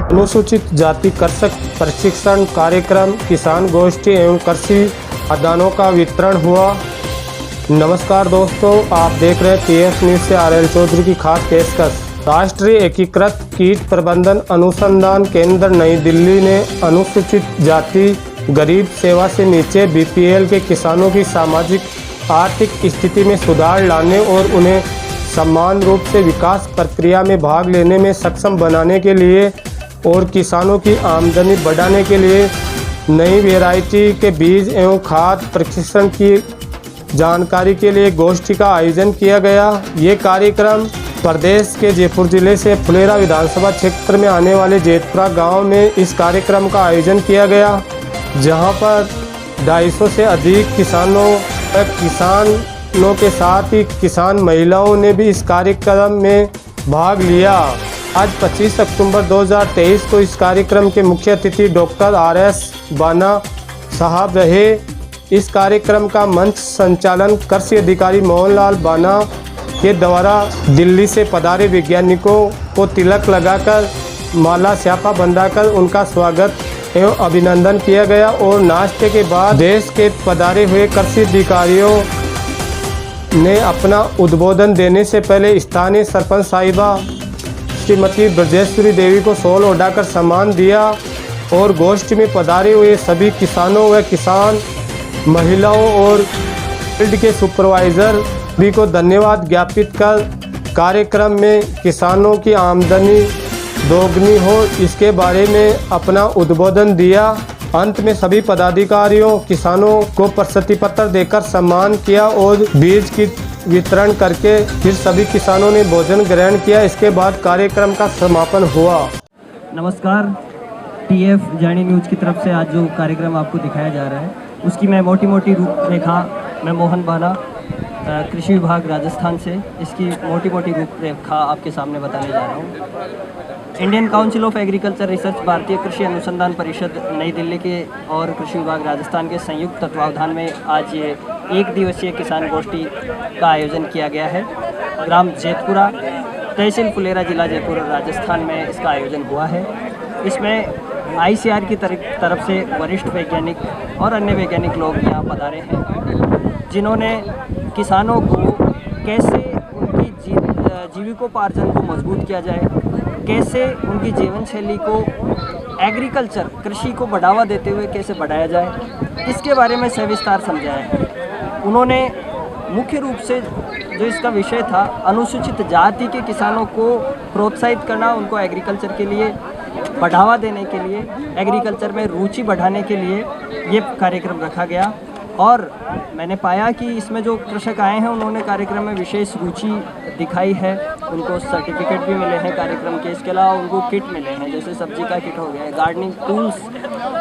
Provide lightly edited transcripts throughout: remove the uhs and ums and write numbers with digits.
अनुसूचित जाति कृषक प्रशिक्षण कार्यक्रम, किसान गोष्ठी एवं कृषि आदानों का वितरण हुआ। नमस्कार दोस्तों, आप देख रहे हैं TF न्यूज़ से RL चौधरी की खास पेशकश। राष्ट्रीय एकीकृत कीट प्रबंधन अनुसंधान केंद्र नई दिल्ली ने अनुसूचित जाति, गरीब सेवा से नीचे BPL के किसानों की सामाजिक आर्थिक स्थिति में सुधार लाने और उन्हें समान रूप से विकास प्रक्रिया में भाग लेने में सक्षम बनाने के लिए और किसानों की आमदनी बढ़ाने के लिए नई वैरायटी के बीज एवं खाद प्रशिक्षण की जानकारी के लिए गोष्ठी का आयोजन किया गया। ये कार्यक्रम प्रदेश के जयपुर जिले से फुलेरा विधानसभा क्षेत्र में आने वाले जेतपुरा गांव में इस कार्यक्रम का आयोजन किया गया, जहां पर 250 से अधिक किसानों के साथ ही किसान महिलाओं ने भी इस कार्यक्रम में भाग लिया। आज 25 अक्टूबर 2023 को इस कार्यक्रम के मुख्य अतिथि डॉक्टर RS बाना साहब रहे। इस कार्यक्रम का मंच संचालन कृषि अधिकारी मोहनलाल बाना के द्वारा दिल्ली से पधारे वैज्ञानिकों को तिलक लगाकर माला स्यापा बंधाकर उनका स्वागत एवं अभिनंदन किया गया और नाश्ते के बाद देश के पधारे हुए कृषि अधिकारियों ने अपना उद्बोधन देने से पहले स्थानीय सरपंच साहिबा श्रीमती ब्रजेश्वरी देवी को शॉल ओढ़ाकर सम्मान दिया और गोष्ठी में पधारे हुए सभी किसानों व किसान महिलाओं और फील्ड के सुपरवाइजर भी को धन्यवाद ज्ञापित कर कार्यक्रम में किसानों की आमदनी दोगुनी हो इसके बारे में अपना उद्बोधन दिया। अंत में सभी पदाधिकारियों किसानों को प्रशस्ति पत्र देकर सम्मान किया और बीज की वितरण करके फिर सभी किसानों ने भोजन ग्रहण किया। इसके बाद कार्यक्रम का समापन हुआ। नमस्कार, TF जानी न्यूज़ की तरफ से आज जो कार्यक्रम आपको दिखाया जा रहा है उसकी मैं मोटी रूपरेखा मैं मोहन बाना कृषि विभाग राजस्थान से इसकी मोटी रूपरेखा आपके सामने बताने जा रहा हूँ। Indian council of agriculture research, भारतीय कृषि अनुसंधान परिषद नई दिल्ली के और कृषि विभाग राजस्थान के संयुक्त तत्वावधान में आज ये 1 दिवसीय किसान गोष्ठी का आयोजन किया गया है। ग्राम जेतपुरा, तहसील फुलेरा, जिला जयपुर, राजस्थान में इसका आयोजन हुआ है। इसमें ICAR की तरफ से वरिष्ठ वैज्ञानिक और अन्य वैज्ञानिक लोग यहाँ पधारे हैं, जिन्होंने किसानों को कैसे उनकी जीविकोपार्जन को मजबूत किया जाए, कैसे उनकी जीवन शैली को एग्रीकल्चर कृषि को बढ़ावा देते हुए कैसे बढ़ाया जाए, इसके बारे में सविस्तार समझाया है। उन्होंने मुख्य रूप से जो इसका विषय था अनुसूचित जाति के किसानों को प्रोत्साहित करना, उनको एग्रीकल्चर के लिए बढ़ावा देने के लिए, एग्रीकल्चर में रुचि बढ़ाने के लिए ये कार्यक्रम रखा गया। और मैंने पाया कि इसमें जो कृषक आए हैं उन्होंने कार्यक्रम में विशेष रुचि दिखाई है, उनको सर्टिफिकेट भी मिले हैं कार्यक्रम के। इसके अलावा उनको किट मिले हैं, जैसे सब्जी का किट हो गया, गार्डनिंग टूल्स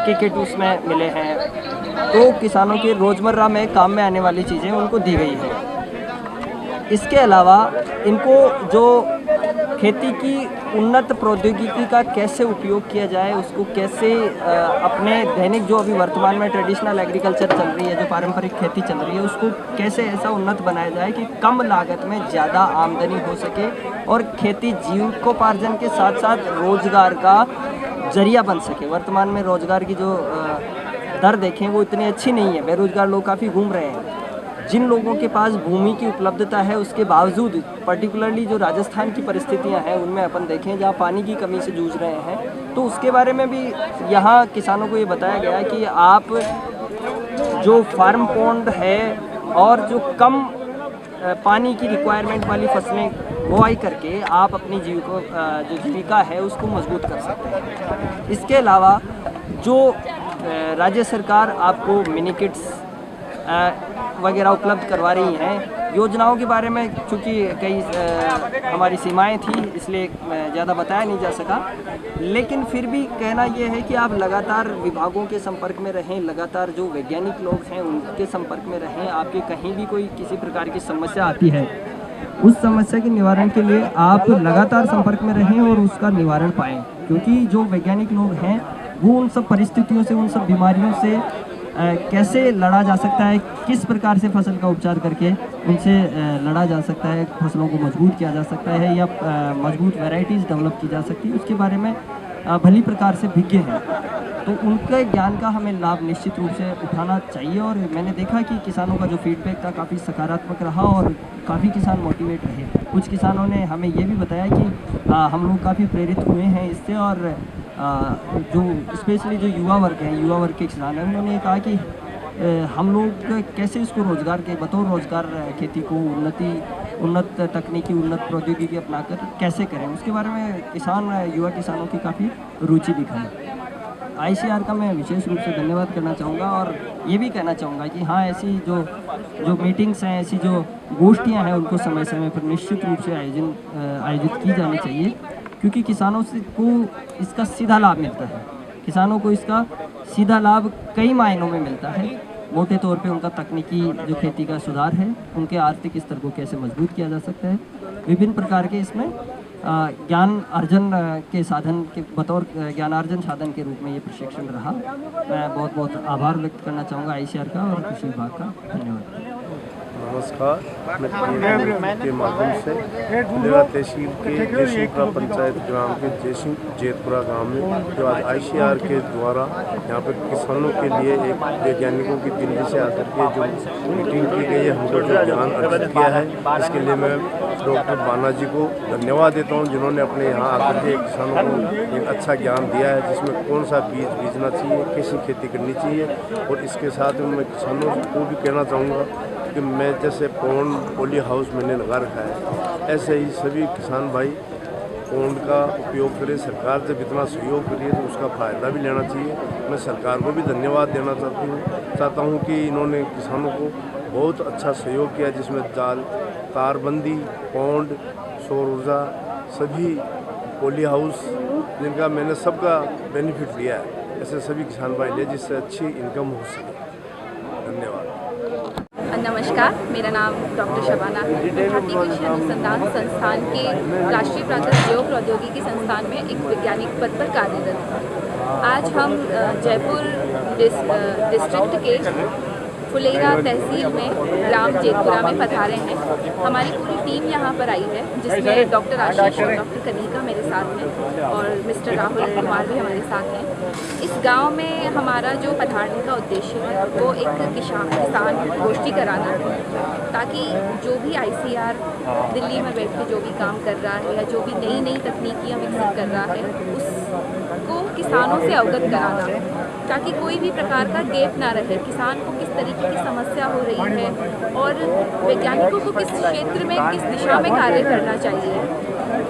के किट उसमें मिले हैं। तो किसानों के रोज़मर्रा में काम में आने वाली चीज़ें उनको दी गई है। इसके अलावा इनको जो खेती की उन्नत प्रौद्योगिकी का कैसे उपयोग किया जाए, उसको कैसे अपने दैनिक जो अभी वर्तमान में ट्रेडिशनल एग्रीकल्चर चल रही है, जो पारंपरिक खेती चल रही है, उसको कैसे ऐसा उन्नत बनाया जाए कि कम लागत में ज़्यादा आमदनी हो सके और खेती जीविकोपार्जन के साथ साथ रोजगार का जरिया बन सके। वर्तमान में रोजगार की जो दर देखें वो इतनी अच्छी नहीं है, बेरोजगार लोग काफ़ी घूम रहे हैं। जिन लोगों के पास भूमि की उपलब्धता है उसके बावजूद, पर्टिकुलरली जो राजस्थान की परिस्थितियां हैं उनमें अपन देखें जहां पानी की कमी से जूझ रहे हैं, तो उसके बारे में भी यहां किसानों को ये बताया गया कि आप जो फार्म पॉन्ड है और जो कम पानी की रिक्वायरमेंट वाली फसलें बुआई करके आप अपनी जो जीविका है उसको मजबूत कर सकते हैं। इसके अलावा जो राज्य सरकार आपको मिनी किट्स वगैरह उपलब्ध करवा रही हैं, योजनाओं के बारे में चूँकि कई हमारी सीमाएं थी इसलिए ज़्यादा बताया नहीं जा सका, लेकिन फिर भी कहना यह है कि आप लगातार विभागों के संपर्क में रहें, लगातार जो वैज्ञानिक लोग हैं उनके संपर्क में रहें। आपके कहीं भी कोई किसी प्रकार की समस्या आती है, उस समस्या के निवारण के लिए आप लगातार संपर्क में रहें और उसका निवारण पाएँ, क्योंकि जो वैज्ञानिक लोग हैं वो उन सब परिस्थितियों से, उन सब बीमारियों से कैसे लड़ा जा सकता है, किस प्रकार से फसल का उपचार करके उनसे लड़ा जा सकता है, फसलों को मजबूत किया जा सकता है या मजबूत वैरायटीज़ डेवलप की जा सकती है, उसके बारे में भली प्रकार से विज्ञ हैं, तो उनके ज्ञान का हमें लाभ निश्चित रूप से उठाना चाहिए। और मैंने देखा कि किसानों का जो फीडबैक था काफ़ी सकारात्मक रहा और काफ़ी किसान मोटिवेट रहे। कुछ किसानों ने हमें ये भी बताया कि हम लोग काफ़ी प्रेरित हुए हैं इससे, और जो स्पेशली जो युवा वर्ग है, युवा वर्ग के किसान हैं, उन्होंने ये कहा कि हम लोग कैसे इसको रोज़गार के बतौर रोज़गार खेती को उन्नत तकनीकी, उन्नत प्रौद्योगिकी अपनाकर कैसे करें, उसके बारे में युवा किसानों की काफ़ी रुचि दिखाई। आईसीआर का मैं विशेष रूप से धन्यवाद करना चाहूँगा और ये भी कहना चाहूँगा कि हाँ, ऐसी जो मीटिंग्स हैं, ऐसी जो गोष्ठियाँ हैं, उनको समय समय पर निश्चित रूप से आयोजित की जानी चाहिए, क्योंकि किसानों को इसका सीधा लाभ मिलता है। किसानों को इसका सीधा लाभ कई मायनों में मिलता है। मोटे तौर पे उनका तकनीकी जो खेती का सुधार है, उनके आर्थिक स्तर को कैसे मजबूत किया जा सकता है, विभिन्न प्रकार के इसमें ज्ञान अर्जन के साधन के बतौर ज्ञानार्जन साधन के रूप में ये प्रशिक्षण रहा। मैं बहुत बहुत आभार व्यक्त करना चाहूँगा आईसीआर का और कृषि विभाग का। धन्यवाद। नमस्कार, मैं के माध्यम से फुलेरा तहसील के जयसिंहपुरा पंचायत ग्राम के जेतपुरा गांव में जो आज आईसीआर के द्वारा यहाँ पर किसानों के लिए एक वैज्ञानिकों की दिल्ली से आकर के जो मीटिंग की गई है, हमको जो ज्ञान अर्जित किया है, इसके लिए मैं डॉक्टर बाना जी को धन्यवाद देता हूँ, जिन्होंने अपने यहाँ आकर के किसानों को एक अच्छा ज्ञान दिया है, जिसमें कौन सा बीज बीजना चाहिए, कैसी खेती करनी चाहिए। और इसके साथ में मैं किसानों को भी कहना चाहूँगा कि मैं जैसे पौंड पॉली हाउस मैंने लगा रखा है, ऐसे ही सभी किसान भाई पौंड का उपयोग करें। सरकार जब इतना सहयोग करिए तो उसका फ़ायदा भी लेना चाहिए। मैं सरकार को भी धन्यवाद देना चाहता हूँ कि इन्होंने किसानों को बहुत अच्छा सहयोग किया, जिसमें जाल, तारबंदी, पौंड, सौर ऊर्जा, सभी पॉली हाउस, जिनका मैंने सबका बेनिफिट लिया है, ऐसे सभी किसान भाई ले, जिससे अच्छी इनकम हो सके। धन्यवाद। नमस्कार, मेरा नाम डॉक्टर शबाना है। मैं भारतीय कृषि अनुसंधान संस्थान के राष्ट्रीय प्राकृतिक जैव प्रौद्योगिकी संस्थान में एक वैज्ञानिक पद पर कार्यरत हूँ। आज हम जयपुर डिस्ट्रिक्ट के फुलेरा तहसील में ग्राम जेतपुरा में पधारे हैं। हमारी पूरी टीम यहाँ पर आई है, जिसमें डॉक्टर आशीष और डॉक्टर कनिका मेरे साथ हैं और मिस्टर राहुल कुमार भी हमारे साथ हैं। इस गांव में हमारा जो पधारने का उद्देश्य है वो एक किसान गोष्ठी कराना है, ताकि जो भी आईसीआर दिल्ली में बैठ के जो भी काम कर रहा है या जो भी नई नई तकनीकियाँ विकसित कर रहा है, उसको किसानों से अवगत कराना, ताकि कोई भी प्रकार का गैप ना रहे। किसान को किस तरीके की समस्या हो रही है और वैज्ञानिकों को किस क्षेत्र में किस दिशा में कार्य करना चाहिए,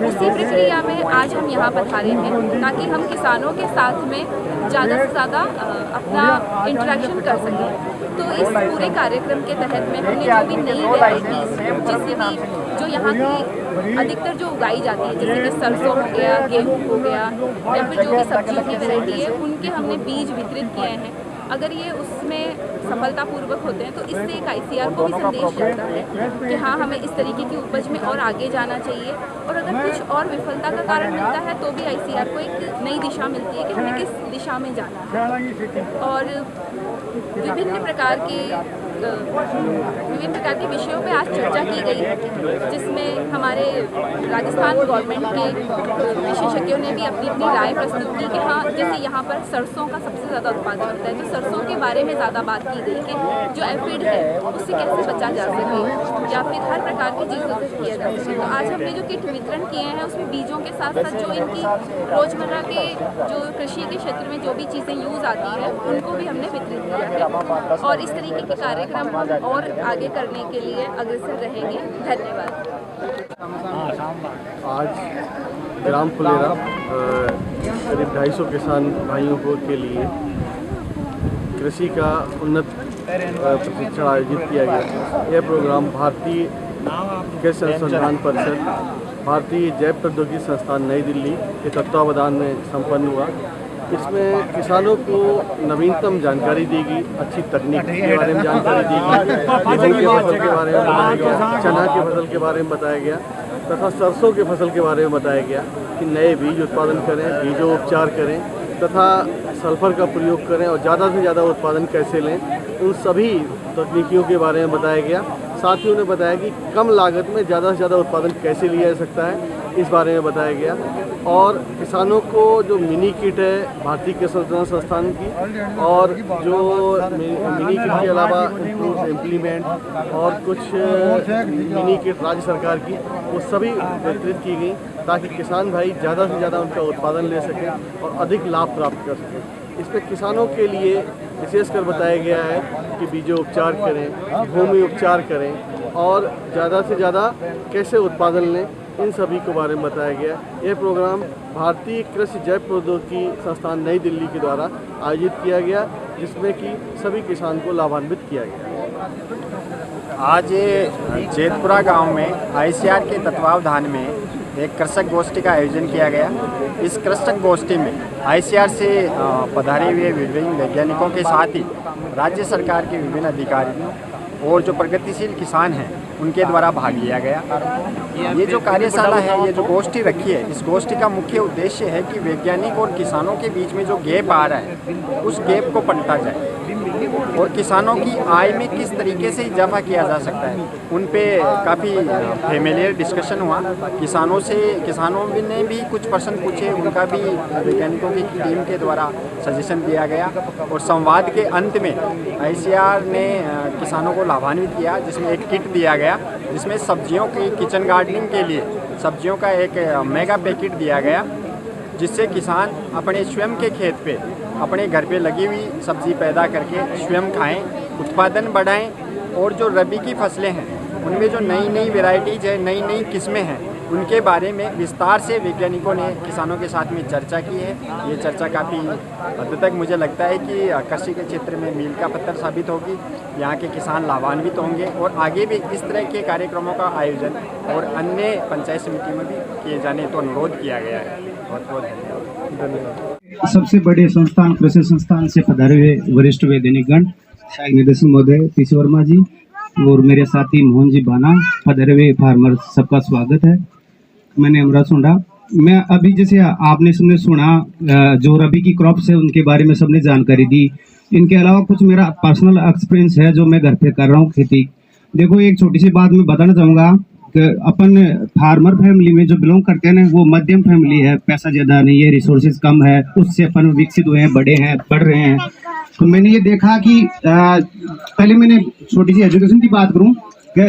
उसी प्रक्रिया में आज हम यहाँ पधारे हैं, ताकि हम किसानों के साथ में ज़्यादा से ज़्यादा अपना इंटरेक्शन कर सकें। तो इस पूरे कार्यक्रम के तहत में हमने जो भी नई वैराइटीज़, जैसे कि जो यहाँ की अधिकतर जो उगाई जाती है, जैसे कि सरसों हो गया, गेहूँ हो गया, या फिर जो भी सब्जियों की वैरायटी है, उनके हमने बीज वितरित किए हैं। अगर ये उसमें सफलतापूर्वक होते हैं तो इससे एक आईसीआर को भी संदेश जाता है कि हाँ, हमें इस तरीके की उपज में और आगे जाना चाहिए। और अगर कुछ और विफलता का कारण मिलता है तो भी आईसीआर को एक नई दिशा मिलती है कि हमें किस दिशा में जाना है। और विभिन्न प्रकार के विषयों पे आज चर्चा की गई है, जिसमें हमारे राजस्थान गवर्नमेंट के विशेषज्ञों ने भी अपनी अपनी राय प्रस्तुत की कि हाँ, जैसे यहाँ पर सरसों का सबसे ज़्यादा उत्पादन होता है, तो सरसों के बारे में ज़्यादा बात की गई कि जो एफिड है उससे कैसे बचा जा सके या फिर हर प्रकार की चीज़ों से किया जा सके। तो आज हमने जो किट वितरण किए हैं उसमें बीजों के साथ साथ जो इनकी रोज़मर्रा के जो कृषि के क्षेत्र में जो भी चीज़ें यूज़ आती है उनको भी हमने वितरित किया है। और इस तरीके के कार्यक्रम हम और आगे करने के लिए अग्रसर रहेंगे। धन्यवाद। आज ग्राम फुलेरा करीब 250 किसान भाइयों को के लिए कृषि का उन्नत प्रशिक्षण आयोजित किया गया। यह प्रोग्राम भारतीय कृषि अनुसंधान परिषद, भारतीय जैव प्रौद्योगिकी संस्थान नई दिल्ली के तत्वावधान में संपन्न हुआ। इसमें किसानों को नवीनतम जानकारी दी गई, अच्छी तकनीक के बारे में जानकारी दी गई, गेहूं की फसल के बारे में बताया गया, चना की फसल के बारे में बताया गया तथा सरसों की फसल के बारे में बताया गया कि नए बीज उत्पादन करें, बीजोपचार करें तथा सल्फर का प्रयोग करें और ज़्यादा से ज़्यादा उत्पादन कैसे लें, उन सभी तकनीकियों के बारे में बताया गया। साथ ही उन्हें बताया कि कम लागत में ज़्यादा से ज़्यादा उत्पादन कैसे लिया जा सकता है, इस बारे में बताया गया। और किसानों को जो मिनी किट है भारतीय कृषि अनुसंधान संस्थान की, और जो मिनी किट के अलावा इम्प्लीमेंट और कुछ मिनी किट राज्य सरकार की, वो सभी वितरित की गई ताकि किसान भाई ज़्यादा से ज़्यादा उनका उत्पादन ले सकें और अधिक लाभ प्राप्त कर सकें। इसमें किसानों के लिए विशेषकर बताया गया है कि बीजोपचार करें, भूमि उपचार करें और ज़्यादा से ज़्यादा कैसे उत्पादन लें, इन सभी के बारे में बताया गया। यह प्रोग्राम भारतीय कृषि जैव प्रौद्योगिकी संस्थान नई दिल्ली के द्वारा आयोजित किया गया, जिसमें कि सभी किसान को लाभान्वित किया गया। आज जेतपुरा गांव में आईसीआर के तत्वावधान में एक कृषक गोष्ठी का आयोजन किया गया। इस कृषक गोष्ठी में आईसीआर से पधारे हुए विभिन्न वैज्ञानिकों के साथ ही राज्य सरकार के विभिन्न अधिकारियों और जो प्रगतिशील किसान हैं उनके द्वारा भाग लिया गया। ये जो कार्यशाला है, ये जो गोष्ठी रखी है, इस गोष्ठी का मुख्य उद्देश्य है कि वैज्ञानिक और किसानों के बीच में जो गैप आ रहा है उस गैप को पलटा जाए और किसानों की आय में किस तरीके से इजाफा किया जा सकता है, उन पे काफ़ी फैमिलियर डिस्कशन हुआ। किसानों ने भी कुछ प्रश्न पूछे, उनका भी वैज्ञानिकों की टीम के द्वारा सजेशन दिया गया और संवाद के अंत में आईसीआर ने किसानों को लाभान्वित किया, जिसमें एक किट दिया गया जिसमें सब्जियों की किचन गार्डनिंग के लिए सब्जियों का एक मेगा पैकेट दिया गया, जिससे किसान अपने स्वयं के खेत पे अपने घर पे लगी हुई सब्जी पैदा करके स्वयं खाएं, उत्पादन बढ़ाएं और जो रबी की फसलें हैं उनमें जो नई नई वैरायटीज़ है, नई नई किस्में हैं, उनके बारे में विस्तार से वैज्ञानिकों ने किसानों के साथ में चर्चा की है। ये चर्चा काफ़ी हद तक मुझे लगता है कि कृषि के क्षेत्र में मील का पत्थर साबित होगी। यहाँ के किसान लाभान्वित होंगे और आगे भी इस तरह के कार्यक्रमों का आयोजन और अन्य पंचायत समिति में भी किए जाने तो अनुरोध किया गया है। बहुत बहुत धन्यवाद। सबसे बड़े संस्थान कृषि संस्थान से पधारे हुए वरिष्ठ वैज्ञानिकगण, सहायक निदेशक महोदय पीसी वर्मा जी और मेरे साथी मोहन जी बाना, पधारे हुए फार्मर, सबका स्वागत है। मैंने अमरा सुंडा। मैं अभी जैसे आपने सबने सुना जो रबी की क्रॉप्स है उनके बारे में सबने जानकारी दी। इनके अलावा कुछ मेरा पर्सनल एक्सपीरियंस है जो मैं घर पे कर रहा हूँ खेती। देखो, एक छोटी सी बात मैं बताना चाहूँगा कि अपन फार्मर फैमिली में जो बिलोंग करते हैं ना, वो मध्यम फैमिली है, पैसा ज़्यादा नहीं है, रिसोर्सेज कम है, उससे अपन विकसित हुए हैं, बड़े हैं, बढ़ रहे हैं। तो मैंने ये देखा कि पहले मैंने छोटी सी एजुकेशन की बात करूँ,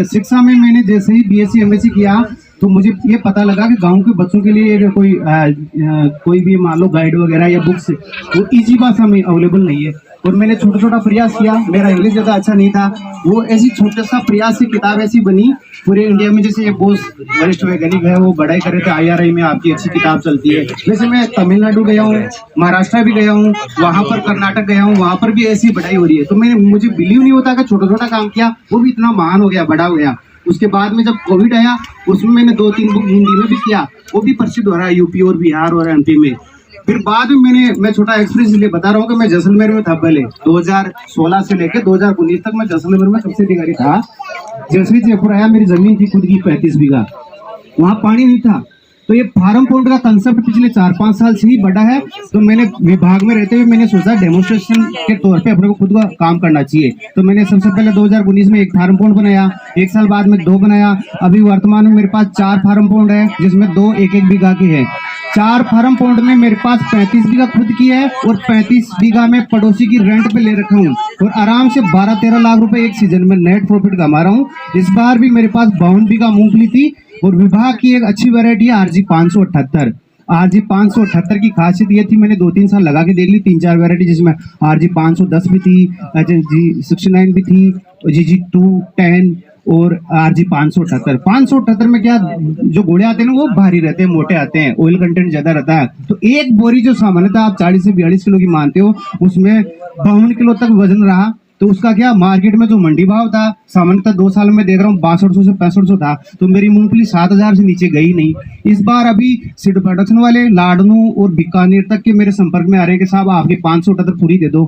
शिक्षा में मैंने जैसे ही बीएससी एमएससी किया तो मुझे ये पता लगा कि गांव के बच्चों के लिए कोई भी मान लो गाइड वगैरह या बुक्स वो इजी भाषा में अवेलेबल नहीं है। और मैंने छोटा छोटा प्रयास किया, मेरा इंग्लिश ज़्यादा अच्छा नहीं था, वो ऐसी छोटा सा प्रयास से किताब ऐसी बनी पूरे इंडिया में। जैसे ये बोस वरिष्ठ वैज्ञानिक है, वो बढ़ाई कर रहे थे IRI में आपकी अच्छी किताब चलती है। वैसे मैं तमिलनाडु गया हूँ, महाराष्ट्र भी गया हूँ, वहाँ पर कर्नाटक गया हूँ, वहाँ पर भी ऐसी बढ़ाई हो रही है। तो मुझे बिलीव नहीं होता कि छोटा छोटा काम किया वो भी इतना महान हो गया, बड़ा हो गया। उसके बाद में जब कोविड आया उसमें मैंने 2-3 बुक हिंदी में भी किया, वो भी प्रसिद्ध हो रहा है यूपी और बिहार और MP में। फिर बाद में मैं छोटा एक्सपीरियंस इसलिए बता रहा हूँ कि मैं जैसलमेर में था पहले 2016 से लेकर 2019 तक मैं जैसलमेर में सबसे अधिकारी था। जैसे जयपुर आया, मेरी जमीन थी खुद की 35 बीघा, वहाँ पानी नहीं था। तो ये फार्म पॉन्ड का कंसेप्ट पिछले 4-5 साल से ही बड़ा है। तो मैंने विभाग में रहते हुए मैंने सोचा डेमोन्स्ट्रेशन के तौर पे अपने को खुद का काम करना चाहिए। तो मैंने सबसे पहले 2019 में एक फार्म पॉन्ड बनाया, 1 साल बाद में 2 बनाया। अभी वर्तमान में मेरे पास 4 फार्म पॉन्ड है, जिसमें 2 1-1 बीघा के हैं। 4 फार्म पॉन्ड में मेरे पास 35 बीघा खुद की है और 35 बीघा में पड़ोसी की रेंट पे ले रखा हूँ और आराम से 12-13 लाख रुपए एक सीजन में नेट प्रॉफिट कमा रहा हूँ। इस बार भी मेरे पास 52 बीघा मूंगफली थी और विभाग की एक अच्छी वैरायटी है RG 578। RG 578 की खासियत ये थी, मैंने 2-3 साल लगा के देख ली 3-4 वैरायटी, जिसमें RG 510 भी थी, HG 69 भी थी, GG 210 और RG 578। 578 में क्या जो घोड़े आते हैं ना वो भारी रहते हैं, मोटे आते हैं, ऑयल कंटेंट ज्यादा रहता है। तो एक बोरी जो सामान्यतः आप 40 से 42 किलो की मानते हो, उसमें 52 किलो तक वजन रहा। तो उसका क्या मार्केट में जो मंडी भाव था सामान्यतः 2 साल में देख रहा हूँ 6200 से 6500 था। तो मेरी मूंगफली 7000 से नीचे गई नहीं। इस बार अभी सीड प्रोडक्शन वाले लाडनू और बीकानेर तक के मेरे संपर्क में आ रहे हैं कि साहब आपकी 578 पूरी दे दो।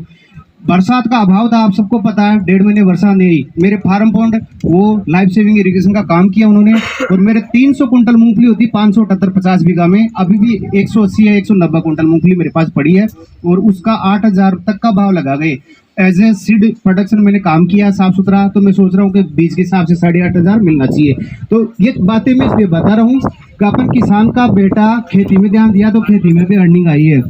बरसात का अभाव था, आप सबको पता है, 1.5 महीने वर्षा नहीं हुई। मेरे फार्म पॉन्ड वो लाइफ सेविंग इरिगेशन का काम किया उन्होंने और मेरे 300 कुंटल मूंगफली होती 578 50 बीघा में। अभी भी 180 या 190 कुंटल मूंगफली मेरे पास पड़ी है और उसका 8000 तक का भाव लगा गए। एज ए सीड प्रोडक्शन मैंने काम किया साफ सुथरा, तो मैं सोच रहा हूँ कि बीज के हिसाब से 8,500 मिलना चाहिए। तो ये बातें मैं इसलिए बता रहा हूँ कि अपन किसान का बेटा खेती में ध्यान दिया तो खेती में भी अर्निंग आई है,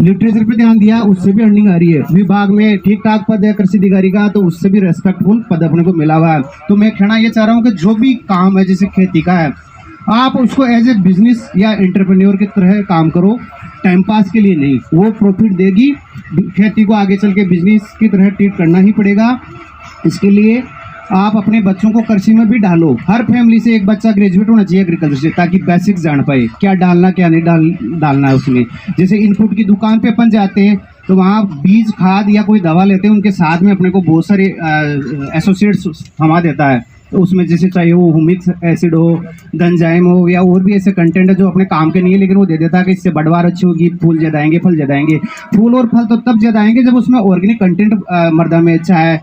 लिटरेचर पे ध्यान दिया उससे भी अर्निंग आ रही है, विभाग में ठीक ठाक पद है कृषि अधिकारी का तो उससे भी रेस्पेक्टफुल पद अपने को मिला हुआ है। तो मैं कहना ये चाह रहा हूँ कि जो भी काम है जैसे खेती का है, आप उसको एज ए बिजनेस या एंटरप्रेन्योर की तरह काम करो, टाइम पास के लिए नहीं। वो प्रॉफिट देगी, खेती को आगे चल के बिजनेस की तरह ट्रीट करना ही पड़ेगा। इसके लिए आप अपने बच्चों को कृषि में भी डालो। हर फैमिली से एक बच्चा ग्रेजुएट होना चाहिए एग्रीकल्चर से, ताकि बेसिक्स जान पाए क्या डालना क्या नहीं डालना है उसमें। जैसे इनपुट की दुकान पे अपन जाते हैं तो वहाँ बीज खाद या कोई दवा लेते हैं, उनके साथ में अपने को बहुत सारे एसोसिएट्स थमा देता है। तो उसमें जैसे चाहे वो हुमिक एसिड हो, गंजाइम हो या और भी ऐसे कंटेंट है जो अपने काम के नहीं है, लेकिन वो दे देता है कि इससे बढ़वार अच्छी होगी, फूल ज़्यादा आएंगे, फल ज़्यादा आएंगे। फूल और फल तो तब ज़्यादा आएंगे जब उसमें ऑर्गेनिक कंटेंट मर्दा में अच्छा है,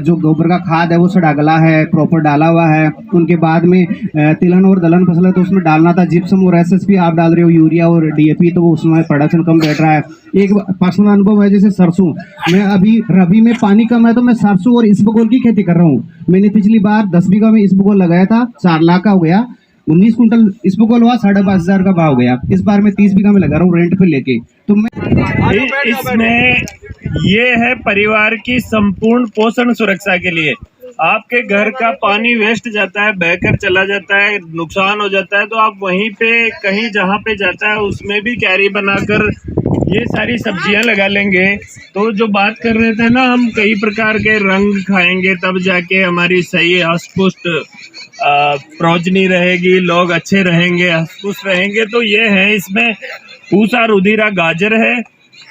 जो गोबर का खाद है वो सड़ा गला है, प्रॉपर डाला हुआ है। उनके बाद में तिलहन और दलहन फसल है तो उसमें डालना था जिप्सम और एसएसपी, आप डाल रहे हो यूरिया और डीएपी, तो उसमें प्रोडक्शन कम बैठ रहा है। एक पर्सनल अनुभव है, जैसे सरसों, मैं अभी रबी में पानी कम है तो मैं सरसों और इसबगोल की खेती कर रहा हूँ। मैंने पिछली बार 10 बीघा में इसबगोल लगाया था, 4 लाख का हो गया, 19 कुंटल इसबगोल हुआ, 5,500 का भाव गया। इस बार मैं 30 बीघा में लगा रहा हूँ रेंट पे लेके। तो मैं इसमें ये है परिवार की संपूर्ण पोषण सुरक्षा के लिए। आपके घर का पानी वेस्ट जाता है, बहकर चला जाता है, नुकसान हो जाता है, तो आप वहीं पे कहीं जहाँ पे जाता है उसमें भी क्यारी बनाकर ये सारी सब्जियां लगा लेंगे। तो जो बात कर रहे थे ना, हम कई प्रकार के रंग खाएंगे तब जाके हमारी सही हष्टपुष्ट प्रोजनी रहेगी, लोग अच्छे रहेंगे, हष्टपुष्ट रहेंगे। तो ये है, इसमें पूसा रुधिरा गाजर है,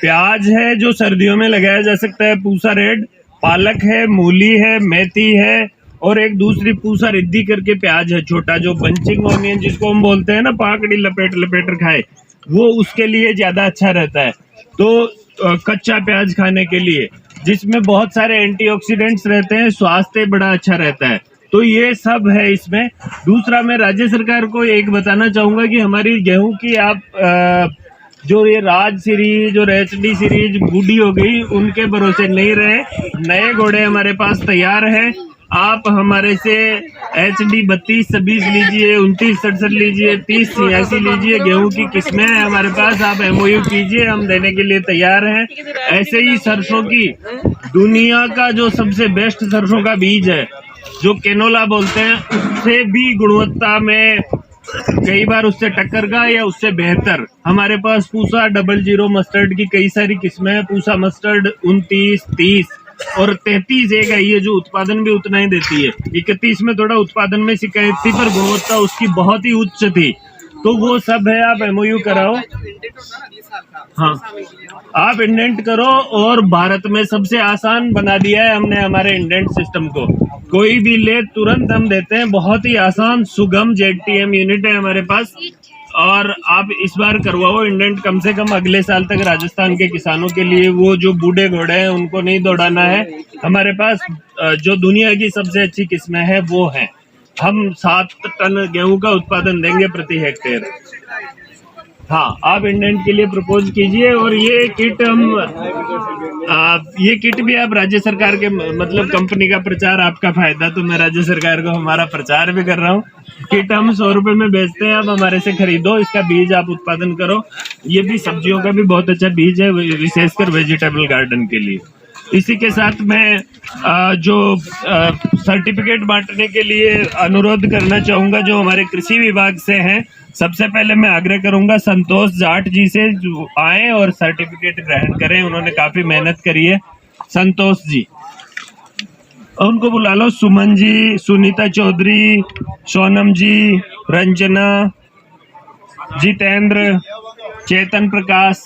प्याज है जो सर्दियों में लगाया जा सकता है, पूसा रेड, पालक है, मूली है, मेथी है, और एक दूसरी पूसा रिद्धी करके प्याज है छोटा, जो बंचिंग ऑनियन जिसको हम बोलते हैं ना, पाकड़ी लपेट लपेट खाए, वो उसके लिए ज़्यादा अच्छा रहता है। तो कच्चा प्याज खाने के लिए, जिसमें बहुत सारे एंटीऑक्सीडेंट्स रहते हैं, स्वास्थ्य बड़ा अच्छा रहता है। तो ये सब है इसमें। दूसरा, मैं राज्य सरकार को एक बताना चाहूँगा कि हमारी गेहूं की आप जो ये राज सीरीज और HD सीरीज बूढ़ी हो गई, उनके भरोसे नहीं रहे। नए घोड़े हमारे पास तैयार हैं। आप हमारे से HD 32-26 लीजिए, 29-67 लीजिए, 30-86 लीजिए, गेहूं की किस्में हैं हमारे पास। आप MOU कीजिए, हम देने के लिए तैयार हैं। ऐसे ही सरसों की दुनिया का जो सबसे बेस्ट सरसों का बीज है, जो केनोला बोलते हैं, उससे भी गुणवत्ता में कई बार उससे टक्कर का या उससे बेहतर हमारे पास पूसा 00 मस्टर्ड की कई सारी किस्में हैं। पूसा मस्टर्ड 29, 30 और 33 एक है, ये जो उत्पादन भी उतना ही देती है। 31 में थोड़ा उत्पादन में शिकायत थी, पर गुणवत्ता उसकी बहुत ही उच्च थी। तो वो सब है, आप MOU कराओ। हाँ, आप इंडेंट करो, और भारत में सबसे आसान बना दिया है हमने हमारे इंडेंट सिस्टम को। कोई भी ले तुरंत हम देते हैं, बहुत ही आसान सुगम ZTM यूनिट है हमारे पास। और आप इस बार करवाओ इंडेंट, कम से कम अगले साल तक राजस्थान के किसानों के लिए। वो जो बूढ़े घोड़े हैं उनको नहीं दौड़ाना है। हमारे पास जो दुनिया की सबसे अच्छी किस्में हैं वो हैं। हम 7 टन गेहूं का उत्पादन देंगे प्रति हेक्टेयर। हाँ, आप इंडेंट के लिए प्रपोज कीजिए। और ये किट ये किट भी आप राज्य सरकार के, मतलब कंपनी का प्रचार आपका फायदा, तो मैं राज्य सरकार को हमारा प्रचार भी कर रहा हूँ। किट हम 100 रुपये में बेचते हैं, आप हमारे से खरीदो, इसका बीज आप उत्पादन करो। ये भी सब्जियों का भी बहुत अच्छा बीज है, विशेषकर वेजिटेबल गार्डन के लिए। इसी के साथ मैं जो सर्टिफिकेट बांटने के लिए अनुरोध करना चाहूँगा, जो हमारे कृषि विभाग से हैं। सबसे पहले मैं आग्रह करूंगा संतोष जाट जी से, जो आए और सर्टिफिकेट ग्रहण करें। उन्होंने काफ़ी मेहनत करी है। संतोष जी, उनको बुला लो। सुमन जी, सुनीता चौधरी, सोनम जी, रंजना, जितेंद्र, चेतन प्रकाश।